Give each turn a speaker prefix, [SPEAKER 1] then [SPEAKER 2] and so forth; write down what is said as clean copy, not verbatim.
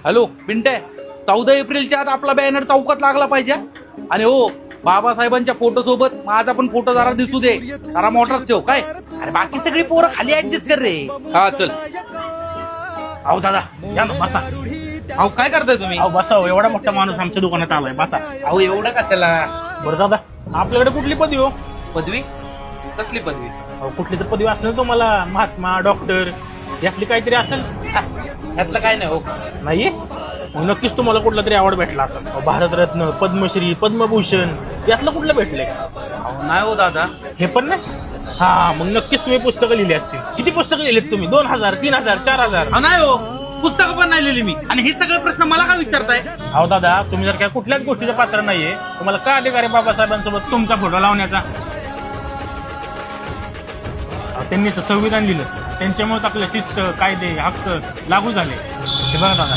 [SPEAKER 1] Hello पिंटे, 14 एप्रिलच्या आत आपला बॅनर चौकात लागला पाहिजे. आणि हो, बाबासाहेबांच्या फोटो सोबत माझा पण फोटो जरा दिसू दे. जरा मोठाच ठेव काय. अरे बाकी सगळी पोरं खाली ऍडजस्ट कर रे. हा चल.
[SPEAKER 2] अहो दादा या ना बसा.
[SPEAKER 1] अहो काय करताय तुम्ही?
[SPEAKER 2] अहो बसा हो, एवढा मोठा माणूस आमच्या दुकानात आलाय, बसा.
[SPEAKER 1] अहो एवढं कशाला?
[SPEAKER 2] बरं दादा, आपल्याकडे कुठली पदवी हो?
[SPEAKER 1] पदवी? कसली पदवी?
[SPEAKER 2] अहो कुठली तर पदवी असेल तुम्हाला, महात्मा, डॉक्टर यातली काहीतरी असेल.
[SPEAKER 1] यातलं काय नाही हो.
[SPEAKER 2] नाही मग नक्कीच तुम्हाला कुठला तरी अवॉर्ड भेटला असेल. भारतरत्न, पद्मश्री, पद्मभूषण यातलं कुठलं भेटलंय?
[SPEAKER 1] अहो नाही हो दादा.
[SPEAKER 2] हे पण नाही. हा मग नक्कीच तुम्ही पुस्तकं लिहिली असतील. किती पुस्तकं लिहिलीत तुम्ही? 2000, 3000, 4000?
[SPEAKER 1] अहो नाही हो, पुस्तकं पण नाही लिहिली मी. आणि हे सगळे प्रश्न मला का विचारताय?
[SPEAKER 2] अहो दादा, तुम्ही जर काय कुठल्याच गोष्टीचं पात्र नाहीये, तुम्हाला काय अधिकार आहे बाबासाहेबांसोबत तुमचा फोटो लावण्याचा? त्यांनी तर संविधान लिहिलं, त्यांच्यामुळे आपलं शिस्त, कायदे, हक्क लागू झाले. हे बघा दादा,